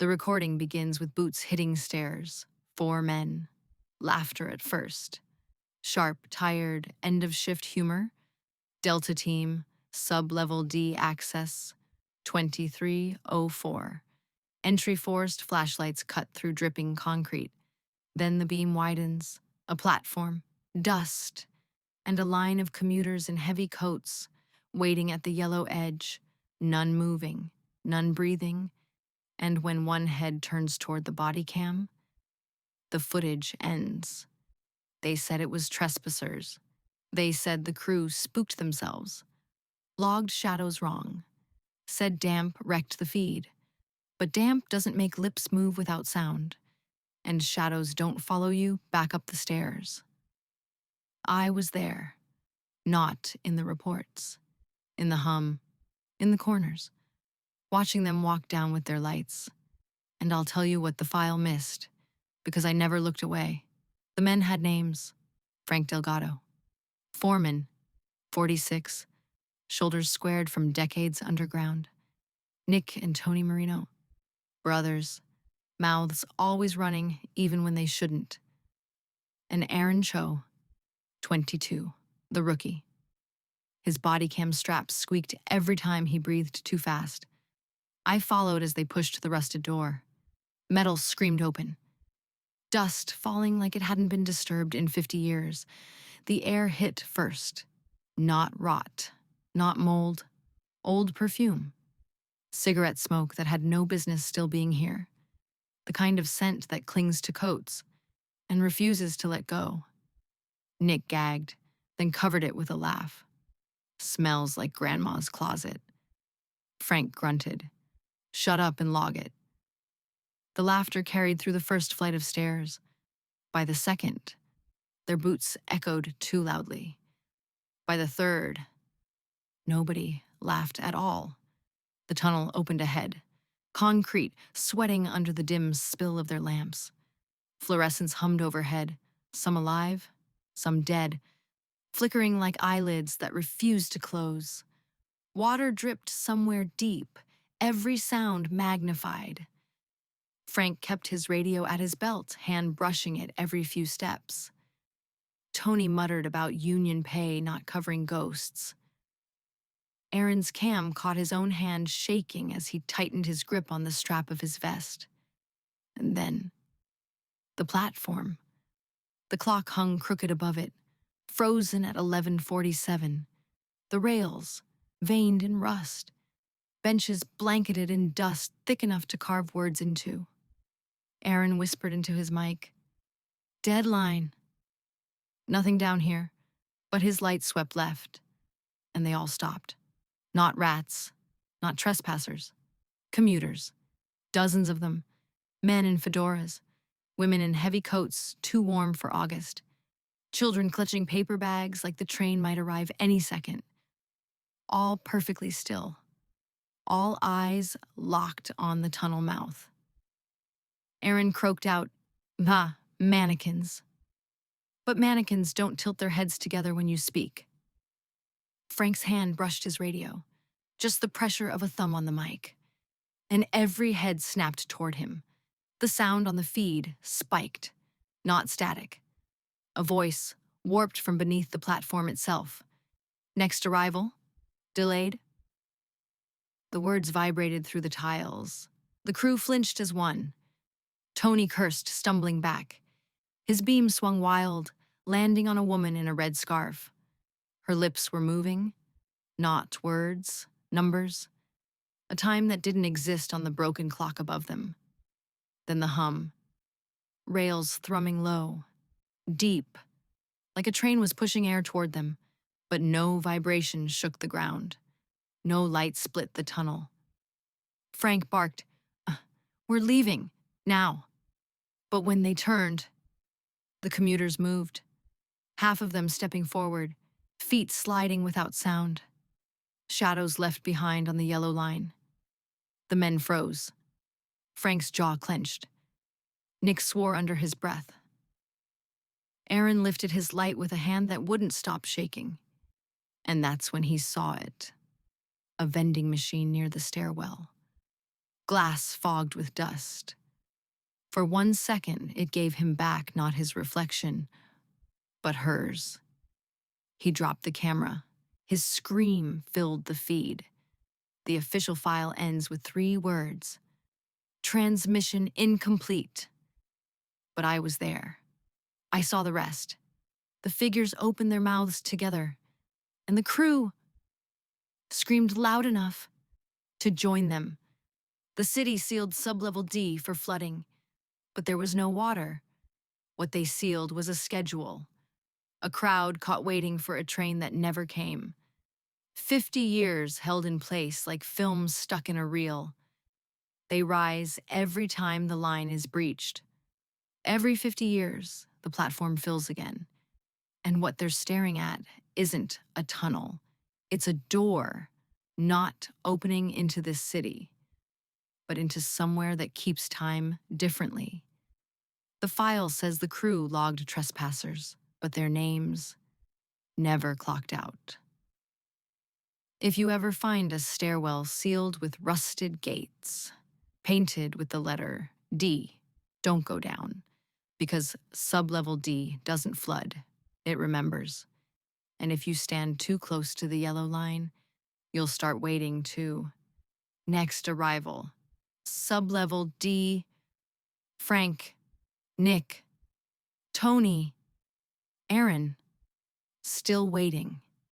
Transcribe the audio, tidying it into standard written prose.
The recording begins with boots hitting stairs, 4 men, laughter at first, sharp, tired, end-of-shift humor, Delta Team, Sublevel D access, 2304. Entry forced, flashlights cut through dripping concrete. Then the beam widens, a platform, dust, and a line of commuters in heavy coats, waiting at the yellow edge, none moving, none breathing, and when one head turns toward the body cam, the footage ends. They said it was trespassers. They said the crew spooked themselves. Logged shadows wrong. Said damp wrecked the feed. But damp doesn't make lips move without sound, and shadows don't follow you back up the stairs. I was there, not in the reports, in the hum, in the corners, watching them walk down with their lights. And I'll tell you what the file missed, because I never looked away. The men had names: Frank Delgado, foreman, 46, shoulders squared from decades underground; Nick and Tony Marino, brothers, mouths always running even when they shouldn't; and Aaron Cho, 22, the rookie. His body cam straps squeaked every time he breathed too fast. I followed as they pushed the rusted door. Metal screamed open. Dust falling like it hadn't been disturbed in 50 years. The air hit first. Not rot, not mold, old perfume. Cigarette smoke that had no business still being here. The kind of scent that clings to coats and refuses to let go. Nick gagged, then covered it with a laugh. Smells like grandma's closet. Frank grunted. Shut up and log it. The laughter carried through the first flight of stairs. By the second, their boots echoed too loudly. By the third, nobody laughed at all. The tunnel opened ahead, concrete sweating under the dim spill of their lamps. Fluorescents hummed overhead, some alive, some dead, flickering like eyelids that refused to close. Water dripped somewhere deep, every sound magnified. Frank kept his radio at his belt, hand brushing it every few steps. Tony muttered about union pay not covering ghosts. Aaron's cam caught his own hand shaking as he tightened his grip on the strap of his vest. And then, the platform. The clock hung crooked above it, frozen at 11:47. The rails, veined in rust. Benches blanketed in dust thick enough to carve words into. Aaron whispered into his mic, "Deadline." Nothing down here, but his light swept left, and they all stopped. Not rats, not trespassers, commuters, dozens of them, men in fedoras, women in heavy coats too warm for August, children clutching paper bags like the train might arrive any second. All perfectly still, all eyes locked on the tunnel mouth. Aaron croaked out, mannequins." But mannequins don't tilt their heads together when you speak. Frank's hand brushed his radio, just the pressure of a thumb on the mic. And every head snapped toward him. The sound on the feed spiked, not static. A voice warped from beneath the platform itself. "Next arrival? Delayed?" The words vibrated through the tiles. The crew flinched as one. Tony cursed, stumbling back. His beam swung wild, landing on a woman in a red scarf. Her lips were moving, not words, numbers, a time that didn't exist on the broken clock above them. Then the hum, rails thrumming low, deep, like a train was pushing air toward them, but no vibration shook the ground. No light split the tunnel. Frank barked, "We're leaving, now." But when they turned, the commuters moved, half of them stepping forward, feet sliding without sound. Shadows left behind on the yellow line. The men froze. Frank's jaw clenched. Nick swore under his breath. Aaron lifted his light with a hand that wouldn't stop shaking. And that's when he saw it. A vending machine near the stairwell. glass fogged with dust. For 1 second, it gave him back not his reflection, but hers. He dropped the camera. His scream filled the feed. The official file ends with 3 words: transmission incomplete. But I was there. I saw the rest. The figures opened their mouths together, and the crew screamed loud enough to join them. The city sealed Sublevel D for flooding, but there was no water. What they sealed was a schedule, a crowd caught waiting for a train that never came. 50 years held in place like films stuck in a reel. They rise every time the line is breached. Every 50 years, the platform fills again. And what they're staring at isn't a tunnel. It's a door, not opening into this city, but into somewhere that keeps time differently. The file says the crew logged trespassers, but their names never clocked out. If you ever find a stairwell sealed with rusted gates, painted with the letter D, don't go down, because Sublevel D doesn't flood, it remembers. And if you stand too close to the yellow line, you'll start waiting too. Next arrival, Sublevel D, Frank, Nick, Tony, Aaron, still waiting.